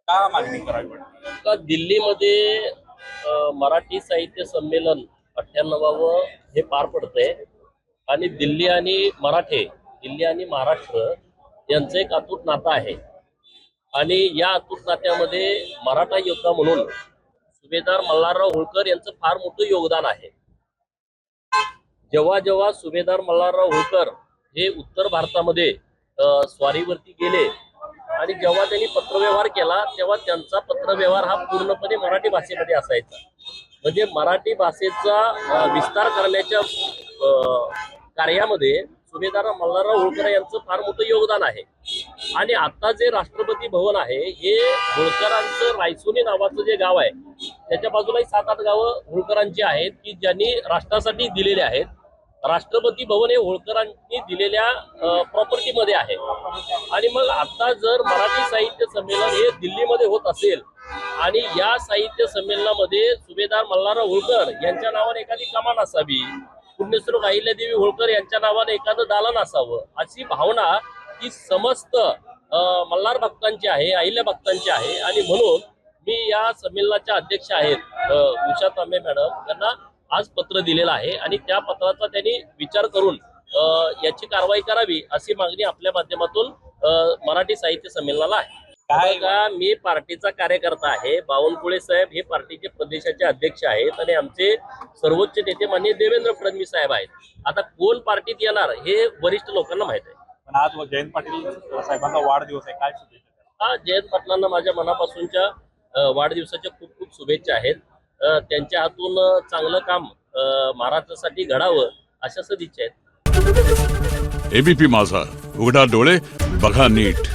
का मागणी करावी वाटते? का दिल्लीमध्ये मराठी साहित्य संमेलन 98व हे पार पडतंय आणि दिल्ली आणि महाराष्ट्र यांचं एक अतूट नातं आहे आणि या अतूट नात्यामध्ये मराठा योद्धा म्हणून सुभेदार मल्हारराव होळकर यांचं फार मोठं योगदान आहे। जेव्हा जेव्हा सुभेदार मल्हारराव होळकर हे उत्तर भारतामध्ये स्वारीवरती गेले आणि जेव्हा त्यांनी पत्रव्यवहार केला तेव्हा त्यांचा पत्रव्यवहार हा पूर्णपणे मराठी भाषेमध्ये असायचा। म्हणजे मराठी भाषेचा विस्तार करण्याच्या कार्यामध्ये सुभेदार मल्हारराव होळकर यांचं फार मोठं योगदान आहे। आणि आता जे राष्ट्रपती भवन आहे हे होळकरांचं रायसोनी नावाचं जे गाव आहे त्याच्या बाजूलाही 7-8 गावं होळकरांची आहेत की ज्यांनी राष्ट्रासाठी दिलेले आहेत। राष्ट्रपती भवन हे होळकरांनी दिलेल्या प्रॉपर्टीमध्ये आहे। आणि मग आता जर मराठी साहित्य संमेलन हे दिल्लीमध्ये होत असेल आणि या साहित्य संमेलनामध्ये सुभेदार मल्हारराव होळकर यांच्या नावाने एखादी कमान असावी, पुण्यश्लोक अहिल्यादेवी होळकर यांच्या नावाने एखादं दालन असावं, अशी भावना ही समस्त मल्हार भक्तांची आहे, अहिल्या भक्तांची आहे। आणि म्हणून मी या संमेलनाच्या अध्यक्ष आहेत उषा तांबे मॅडम यांना आज पत्र दिलेलं आहे आणि त्या पत्राचा त्यांनी विचार करून याची कारवाई करावी अशी मागणी आपल्या माध्यमातून मराठी साहित्य संमेलनाला आहे। का मी पार्टीचा कार्यकर्ता आहे, बावनकुळे साहेब हे पार्टीचे प्रदेशाचे अध्यक्ष आहेत आणि आमचे सर्वोच्च नेते माननीय देवेंद्र फडणवीस साहेब आहेत। आता कोण पार्टीत येणार हे वरिष्ठ लोकांना माहित आहे। पण आज जयंत पाटील साहेबांचा वाढदिवस आहे, काय शुभेच्छा? हा, जयंत पाटलांना माझ्या मनापासूनच्या वाढदिवसाच्या खूप खूप शुभेच्छा आहेत। त्यांच्या हातून चांगलं काम महाराष्ट्रासाठी घडावं अशा सदिच्छा आहेत। एबीपी माझा, उघडा डोळे बघा नीट।